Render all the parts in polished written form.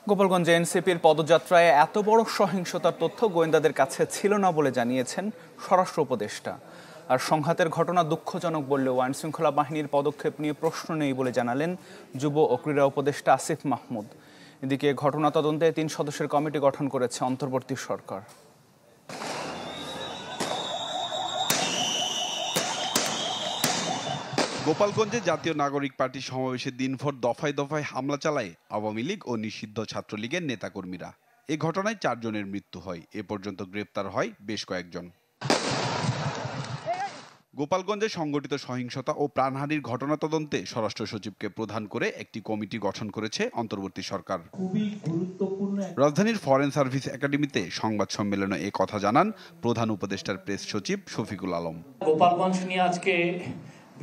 গোপালগঞ্জে এনসিপির পদযাত্রায় এত বড় সহিংসতার তথ্য গোয়েন্দাদের কাছে ছিল না বলে জানিয়েছেন স্বরাষ্ট্র উপদেষ্টা। আর সংঘাতের ঘটনা দুঃখজনক বললেও আইনশৃঙ্খলা বাহিনীর পদক্ষেপ নিয়ে প্রশ্ন নেই বলে জানালেন যুব ও ক্রীড়া উপদেষ্টা আসিফ মাহমুদ। এদিকে ঘটনা তদন্তে 3 সদস্যের কমিটি গঠন করেছে অন্তর্বর্তী সরকার। গোপালগঞ্জে জাতীয় নাগরিক পার্টির সমাবেশের দিনভর দফায় দফায় হামলা চালায় আওয়ামী লীগ ও নিষিদ্ধ ছাত্রলীগের নেতাকর্মীরা। এ ঘটনায় 4 জনের মৃত্যু হয়। এ পর্যন্ত গ্রেপ্তার হয় বেশ কয়েকজন। গোপালগঞ্জে সংঘটিত সহিংসতা ও প্রাণহানির ঘটনা তদন্তে স্বরাষ্ট্র সচিবকে প্রধান করে একটি কমিটি গঠন করেছে অন্তর্বর্তী সরকার। রাজধানীর ফরেন সার্ভিস একাডেমিতে সংবাদ সম্মেলনে এ কথা জানান প্রধান উপদেষ্টার প্রেস সচিব শফিকুল আলম। গোপালগঞ্জ নিয়ে আজকে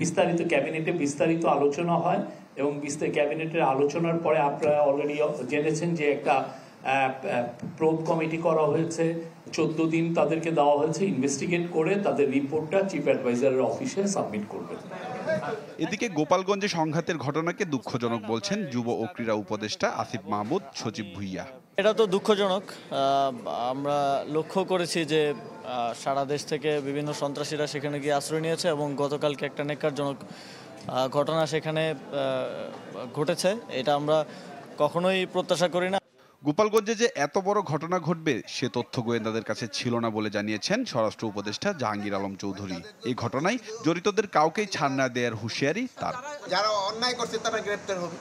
বিস্তারিত ক্যাবিনেটে বিস্তারিত আলোচনা হয় এবং ক্যাবিনেটের আলোচনার পরে আপনারা অলরেডি জেনেছেন যে একটা প্রোব কমিটি করা হয়েছে। 14 দিন তাদেরকে দেওয়া হয়েছে ইনভেস্টিগেট করে তাদের রিপোর্টটা চিফ অ্যাডভাইজারের অফিসে সাবমিট করবে। এদিকে গোপালগঞ্জে সংঘাতের ঘটনাকে দুঃখজনক বলছেন যুব ও ক্রীড়া উপদেষ্টা আসিফ মাহমুদ সচিব ভুইয়া। এটা তো দুঃখজনক। আমরা লক্ষ্য করেছি যে সারা দেশ থেকে বিভিন্ন সন্ত্রাসীরা সেখানে গিয়ে আশ্রয় নিয়েছে এবং গতকালকে একটা নেক্কারজনক ঘটনা সেখানে ঘটেছে। এটা আমরা কখনোই প্রত্যাশা করি না। গোপালগঞ্জে যে এত বড় ঘটনা ঘটবে সে তথ্য গোয়েন্দাদের কাছে ছিল না বলে জানিয়েছেন স্বরাষ্ট্র উপদেষ্টা জাহাঙ্গীর আলম চৌধুরী। এই ঘটনায় জড়িতদের কাউকেই ছাড় না দেওয়ার হুঁশিয়ারি তার। যারা অন্যায় করছে তারা গ্রেপ্তার হবে।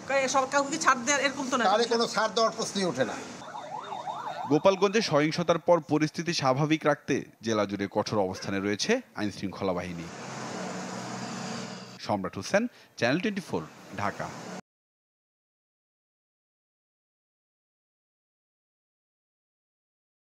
কাউকে ছাড় দেওয়ার এরকম তো না, তাহলে কোনো ছাড় দেওয়ার প্রশ্নই ওঠে না। গোপালগঞ্জে সহিংসতার পর পরিস্থিতি স্বাভাবিক রাখতে জেলা জুড়ে কঠোর অবস্থানে রয়েছে আইনশৃঙ্খলা বাহিনী। সম্রাট হোসেন, চ্যানেল 24, ঢাকা।